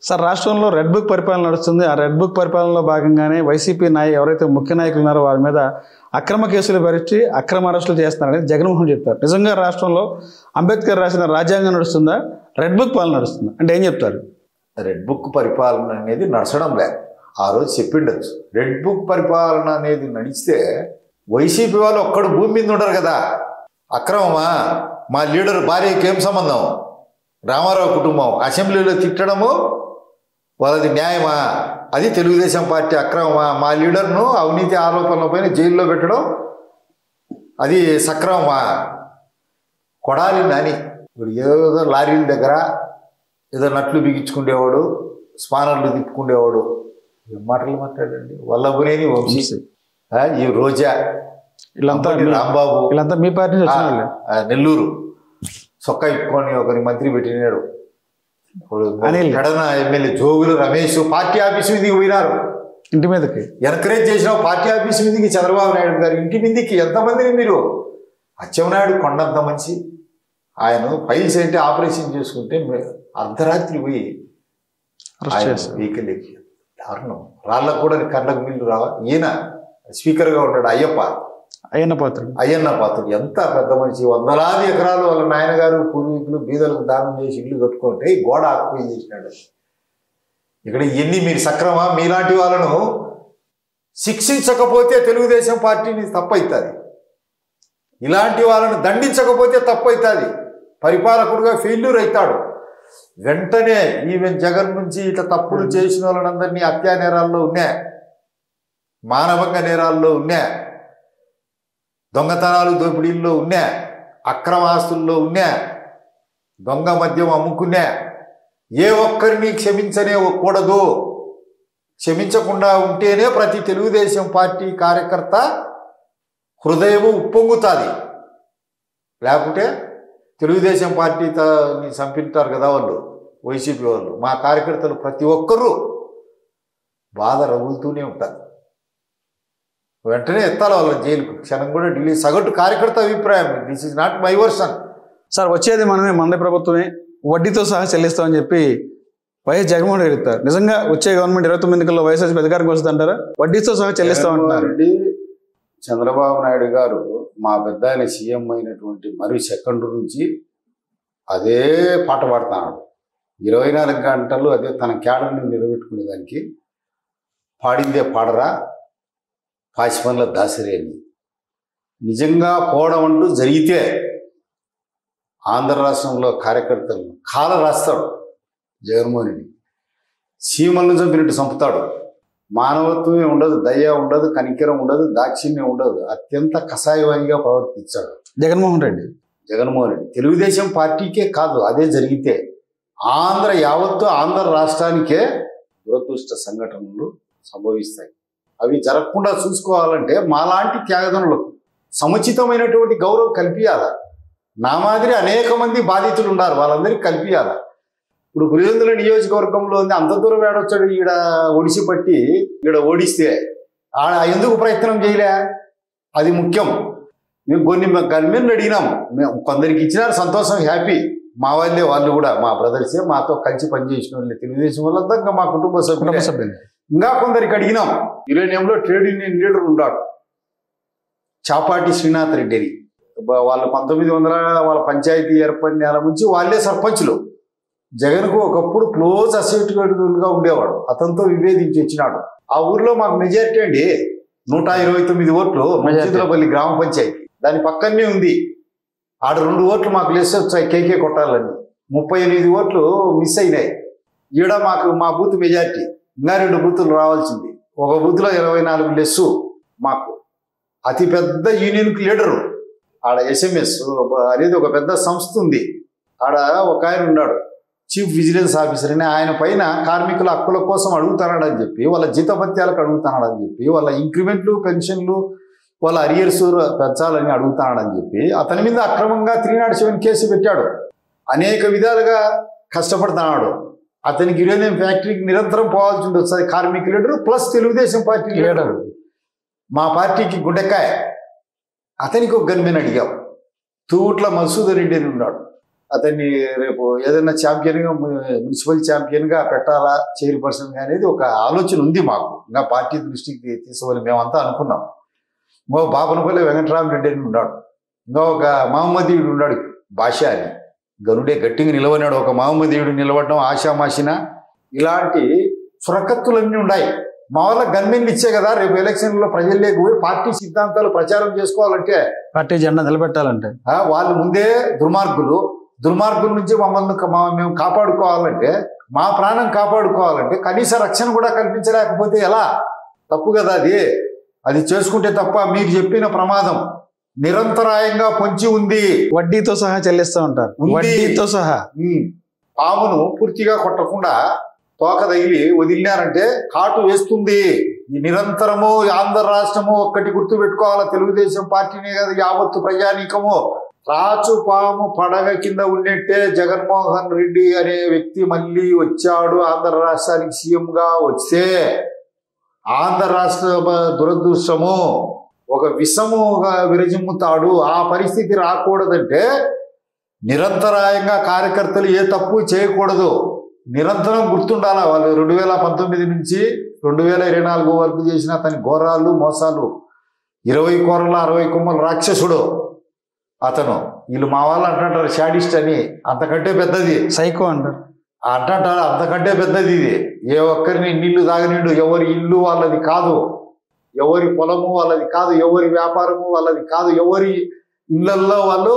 Sir రాష్ట్రంలో red book పరిపాలన నడుస్తుంది. ఆ రెడ్ బుక్ పరిపాలనలో భాగంగానే వైసీపీ ఎవరైతే ముఖ్య నాయకులు ఉన్నారో వారి మీద అక్రమ కేసులు భరించి అక్రమ అరెస్టులు చేస్తున్నారని జగన్మోహన్ చెప్తారు. నిజంగా రాష్ట్రంలో అంబేద్కర్ రాసిన రాజ్యాంగం నడుస్తుందా, రెడ్ బుక్ పాలన నడుస్తుందా అంటే ఏం చెప్తారు? రెడ్ బుక్ పరిపాలన అనేది నడచడం లేదు. ఆ రోజు చెప్పిండొచ్చు. రెడ్ బుక్ పరిపాలన అనేది నడిస్తే వైసీపీ వాళ్ళు ఒక్కడు భూమి మీద ఉండరు కదా. అక్రమమా? మా లీడర్ భార్యకి ఏం సంబంధం? రామారావు కుటుంబం అసెంబ్లీలో తిట్టడము వాళ్ళది న్యాయమా? అది తెలుగుదేశం పార్టీ అక్రమమా? మా లీడర్ను అవినీతి ఆరోపణలపైన జైల్లో పెట్టడం అది సక్రమమా? కొడాలి నాని ఇప్పుడు ఏదో లారీల దగ్గర ఏదో నట్లు బిగించుకునేవాడు, స్పానర్లు తిప్పుకునేవాడు. ఏం మాటలు మాట్లాడండి. వల్లభనేని వంశీ, ఈ రోజా, వీళ్ళంతా రాంబాబు, వీళ్ళంతా మీ పార్టీ నుంచి వచ్చిన వాళ్ళే. నెల్లూరు సొక్క ఇప్పుకొని ఒకరి మంత్రి పెట్టినాడు. కడన MLA Jogulu Ramesh party office మీదకి పోయినారు. ఇంటి మీదకి ఎంకరేజ్ చేసిన పార్టీ ఆఫీస్ మీదకి చంద్రబాబు నాయుడు గారు ఇంటి మీదకి ఎంతమందిని మీరు? అచ్చెన్నాయుడు కొండంత మంచి ఆయన ఫైల్స్ ఏంటి ఆపరేషన్ చేసుకుంటే అర్ధరాత్రి పోయి వెహికల్ ఎక్కి దారుణం. రాళ్ళకు కూడా కళ్ళకు నీళ్లు రావా. ఈయన స్పీకర్గా ఉన్నాడు అయ్యన్న పాత్రుడు. ఎంత పెద్ద మనిషి. వందలాది ఎకరాలు వాళ్ళ నాయనగారు పూర్వీకులు బీదలకు దానం చేసి ఇల్లు కట్టుకుంటే గోడ ఆక్యుపై చేసినాడు. ఇక్కడ ఎన్ని మీరు సక్రమా? మీలాంటి వాళ్ళను శిక్షించకపోతే తెలుగుదేశం పార్టీని తప్పవుతుంది. ఇలాంటి వాళ్ళను దండించకపోతే తప్పవుతుంది. పరిపాలకుడుగా ఫెయిల్యూర్ అవుతాడు. వెంటనే ఈవెన్ జగన్ నుంచి ఇట్లా తప్పులు చేసిన వాళ్ళందరినీ హత్యా నేరాల్లో ఉన్నా, మానవంగా నేరాల్లో ఉన్నా, దొంగతనాలు దోపిడీల్లో ఉన్నా, అక్రమాస్తుల్లో ఉన్నా, దొంగ మద్యం అమ్ముకున్నా, ఏ ఒక్కరిని క్షమించనే కూడదు. క్షమించకుండా ఉంటేనే ప్రతి తెలుగుదేశం పార్టీ కార్యకర్త హృదయము ఉప్పొంగుతుంది. లేకుంటే తెలుగుదేశం పార్టీని చంపింటారు కదా వాళ్ళు, వైసీపీ వాళ్ళు. మా కార్యకర్తలు ప్రతి ఒక్కరూ బాధ రగులుతూనే ఉంటారు. వెంటనే ఎత్తాలి వాళ్ళ జైలుకు. క్షణం కూడా ఢిల్లీ సగటు కార్యకర్త అభిప్రాయం. This is not my version. Sir వచ్చేది మనదే ప్రభుత్వమే, వడ్డీతో సహా చెల్లిస్తామని చెప్పి వైఎస్ జగన్మోహన్ రెడ్డి చెప్తారు. నిజంగా వచ్చే గవర్నమెంట్ 29 ఎన్నికల్లో వైఎస్ఆర్సీపీ అధికారంకి వస్తుందంటారా? వడ్డీతో సహా చెల్లిస్తామంటున్నారు. చంద్రబాబు నాయుడు గారు మా పెద్ద ఆయన సీఎం అయినటువంటి మరి సెకండ్ నుంచి అదే పాట పాడుతున్నాడు. 24 గంటలు అదే తన క్యాడర్ని నిలబెట్టుకునేదానికి పాడిందే పాడరా పాచిపనుల దాసరి అని. నిజంగా పోవడం అంటూ జరిగితే ఆంధ్ర రాష్ట్రంలో కార్యకర్తలను కాల రాస్తాడు జగన్మోహన్ రెడ్డి. సీమలను చంపినట్టు చంపుతాడు. మానవత్వమే ఉండదు, దయ ఉండదు, కనికరం ఉండదు, దాక్షిణ్యం ఉండదు. అత్యంత కషాయవాదిగా ప్రవర్తించాడు జగన్మోహన్ రెడ్డి. తెలుగుదేశం పార్టీకే కాదు, అదే జరిగితే యావత్తు ఆంధ్ర రాష్ట్రానికే దురదృష్ట సంఘటనలు సంభవిస్తాయి. అవి జరగకుండా చూసుకోవాలంటే మాలాంటి త్యాగదనులకు సముచితమైనటువంటి గౌరవం కల్పించాలి. నా మాదిరి అనేక మంది బాధితులు ఉన్నారు, వాళ్ళందరికీ కల్పించాలి. ఇప్పుడు పులివెందుల నియోజకవర్గంలో ఉంది, అంత దూరం ఏడొచ్చాడు. ఈడ ఒడిసి పట్టి ఈడ ఓడిస్తే ఆడ ఎందుకు ప్రయత్నం చేయలే? అది ముఖ్యం. మేము కొన్ని గన్మెన్లు అడిగినాం, మేము కొందరికి ఇచ్చినారు, సంతోషం, హ్యాపీ. మా వాళ్ళే, వాళ్ళు కూడా మా బ్రదర్సే, మాతో కలిసి పనిచేసిన వాళ్ళే, తెలుగుదేశం వాళ్ళంతా ఇంకా మా కుటుంబ సభ్యులు. ఇంకా కొందరికి అడిగినాం. యురేనియంలో ట్రేడ్ యూనియన్ లీడర్ ఉన్నాడు చాపాటి శ్రీనాథ్ రెడ్డి అని. వాళ్ళు 1900 వాళ్ళ పంచాయతీ ఏర్పడిన నెల నుంచి వాళ్ళే సర్పంచులు. జగన్కు ఒకప్పుడు క్లోజ్ అసోసియేట్గా ఉండేవాడు. అతనితో విభేదించి వచ్చినాడు. ఆ ఊర్లో మాకు మెజారిటీ అండి 129 ఓట్లు. మంచితులపల్లి గ్రామ పంచాయతీ దాని పక్కనే ఉంది. ఆడ 2 ఓట్లు మాకు లెస్ వచ్చాయి, కేకే కొట్టాలని. 38 ఓట్లు మిస్ అయినాయి. ఈడ మా బూత్ మెజారిటీ. ఇంకా 2 బూతులు రావాల్సింది. ఒక బూత్లో 24 లెస్సు. మాకు అతి పెద్ద యూనియన్కి లీడరు ఆడ SMS అనేది ఒక పెద్ద సంస్థ ఉంది. ఆడ ఒక ఆయన ఉన్నాడు, చీఫ్ విజిలెన్స్ ఆఫీసర్ అని. ఆయన పైన కార్మికుల హక్కుల కోసం అడుగుతున్నాడని చెప్పి, వాళ్ళ జీతభత్యాలకు అడుగుతున్నాడని చెప్పి, వాళ్ళ ఇంక్రిమెంట్లు, పెన్షన్లు, వాళ్ళ అరియర్స్ పెంచాలని అడుగుతున్నాడని చెప్పి అతని మీద అక్రమంగా 307 కేసు పెట్టాడు. అనేక విధాలుగా కష్టపడుతున్నాడు. అతనికి యురేనియం ఫ్యాక్టరీకి నిరంతరం పోవాల్సి ఉంటుంది. కార్మిక leader plus Telugu Desam party leader. మా పార్టీకి గుండెకాయ. అతనికి ఒక గన్మెన్ అడిగాం. తూట్ల మసూద్ రెడ్డి అని ఉన్నాడు. అతన్ని రేపు ఏదైనా ఛాంపియన్గా మున్సిపల్ ఛాంపియన్గా పెట్టాలా చైర్పర్సన్గా అనేది ఒక ఆలోచన ఉంది మాకు. ఇంకా పార్టీ దృష్టికి తీసుకోవాలి మేమంతా అనుకున్నాం. ఇంకో బాపనపల్లి వెంకటరామరెడ్డి అని ఉన్నాడు, ఇంకా ఒక మహమ్మదీయుడు ఉన్నాడు భాష అని, గనుడే గట్టిగా నిలవనాడు. ఒక మహమ్మదీయుడు నిలవడం ఆశామాషిన ఇలాంటి సురకత్తులన్నీ ఉన్నాయి. మా వల్ల గన్మెన్లు ఇచ్చే కదా రేపు ఎలక్షన్లో ప్రజల్లోకి పోయి పార్టీ సిద్ధాంతాలు ప్రచారం చేసుకోవాలంటే, పార్టీ జెండా నిలబెట్టాలంటే వాళ్ళు ముందే దుర్మార్గుల నుంచి మమ్మల్ని మేము కాపాడుకోవాలంటే, మా ప్రాణం కాపాడుకోవాలంటే కనీస రక్షణ కూడా కల్పించలేకపోతే ఎలా? తప్పు కదా అది చేసుకుంటే తప్ప. మీరు చెప్పిన ప్రమాదం నిరంతరాయంగా పొంచి ఉంది, వడ్డీతో సహా చెల్లిస్తూ ఉంటారు. వడ్డీతో సహా పామును పూర్తిగా కొట్టకుండా తోక తగిలి వదిలినారంటే కాటు వేస్తుంది. ఈ నిరంతరము ఆంధ్ర రాష్ట్రము ఒక్కటి గుర్తు పెట్టుకోవాలా, తెలుగుదేశం పార్టీనే కదా యావత్తు ప్రజానీకము. రాచు పాము పడగ కింద ఉన్నట్టే జగన్మోహన్ రెడ్డి అనే వ్యక్తి మళ్ళీ వచ్చాడు ఆంధ్ర రాష్ట్రానికి సీఎంగా. వస్తే ఆంధ్ర రాష్ట్ర దురదృష్టము ఒక విషముగా విరజిమ్ముతాడు. ఆ పరిస్థితి రాకూడదంటే నిరంతరాయంగా కార్యకర్తలు ఏ తప్పు చేయకూడదు, నిరంతరం గుర్తుండాలా. వాళ్ళు 2019 నుంచి 2024 వరకు చేసిన అతని ఘోరాలు మోసాలు, 20 కోరల 60 కొమ్మల రాక్షసుడు అతను. వీళ్ళు మా వాళ్ళు అంటుంటారు షాడిస్ట్ అని, అంతకంటే పెద్దది సైకో అంటారు అంటుంటారు, అంతకంటే పెద్దది ఇది. ఏ ఒక్కరిని నీళ్లు తాగనీడు, ఎవరి ఇల్లు వాళ్ళది కాదు, ఎవరి పొలము వాళ్ళది కాదు, ఎవరి వ్యాపారము వాళ్ళది కాదు, ఎవరి ఇళ్లల్లో వాళ్ళు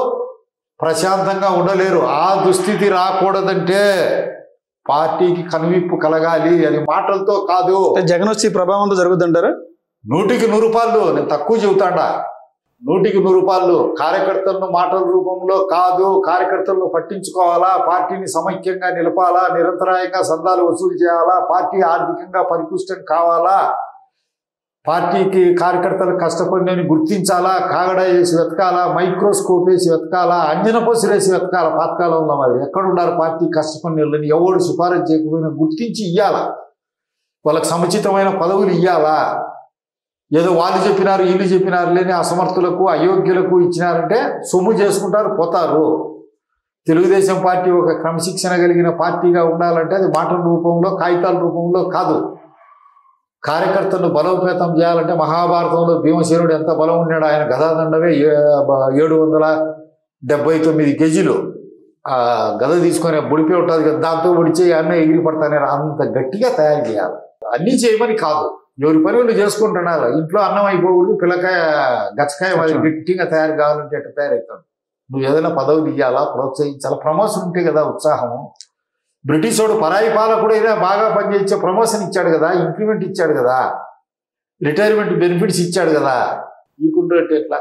ప్రశాంతంగా ఉండలేరు. ఆ దుస్థితి రాకూడదంటే పార్టీకి కనువిప్పు కలగాలి. అది మాటలతో కాదు. జగన్ వచ్చి ప్రభావంతో జరుగుతుంటారు. 100కి 100 రూపాయలు నేను తక్కువ చెబుతాడా, 100కి 100 రూపాయలు. కార్యకర్తలను మాటల రూపంలో కాదు, కార్యకర్తలను పట్టించుకోవాలా, పార్టీని సమైక్యంగా నిలపాలా, నిరంతరాయంగా సందాలు వసూలు చేయాలా, పార్టీ ఆర్థికంగా పరిపుష్టం కావాలా, పార్టీకి కార్యకర్తలు కష్టపడినని గుర్తించాలా, కాగడ వేసి వెతకాలా, మైక్రోస్కోప్ వేసి వెతకాలా, అంజన పసులు వేసి వెతకాలా. పాతకాలంలో మరి ఎక్కడున్నారు పార్టీ కష్టపడినని ఎవడు సిఫారసు చేయకపోయినా గుర్తించి ఇయ్యాలా, వాళ్ళకి సముచితమైన పదవులు ఇయ్యాలా. ఏదో వాళ్ళు చెప్పినారు వీళ్ళు చెప్పినారు లేని అసమర్థులకు అయోగ్యులకు ఇచ్చినారంటే సొమ్ము చేసుకుంటారు పోతారు. తెలుగుదేశం పార్టీ ఒక క్రమశిక్షణ కలిగిన పార్టీగా ఉండాలంటే అది మాటల రూపంలో కాగితాల రూపంలో కాదు. కార్యకర్తలను బలోపేతం చేయాలంటే మహాభారతంలో భీమసేనుడు ఎంత బలం ఉన్నాడు, ఆయన గదాదండవే 779 కేజీలు గద తీసుకొని బుడిపే ఉంటుంది కదా, దాంతో పొడిచే అన్న ఎగిరి పడతానే అంత గట్టిగా తయారు చేయాలి. అన్నీ చేయమని కాదు, ఎవరి పని వాళ్ళు చేసుకుంటున్నారు. ఇంట్లో అన్నం అయిపోకూడదు, పిల్లకాయ గచ్చకాయ మరి గట్టిగా తయారు కావాలంటే ఎట్లా తయారవుతాడు. నువ్వు ఏదైనా పదవులు ఇవ్వాలా, ప్రోత్సహించాలా, ప్రమోషన్ ఉంటే కదా ఉత్సాహము. బ్రిటిష్ వాడు పరాయి పాలకుడు అయినా బాగా పనిచేయించే ప్రమోషన్ ఇచ్చాడు కదా, ఇంక్రిమెంట్ ఇచ్చాడు కదా, రిటైర్మెంట్ బెనిఫిట్స్ ఇచ్చాడు కదా, ఈ కుంటే ఎట్లా?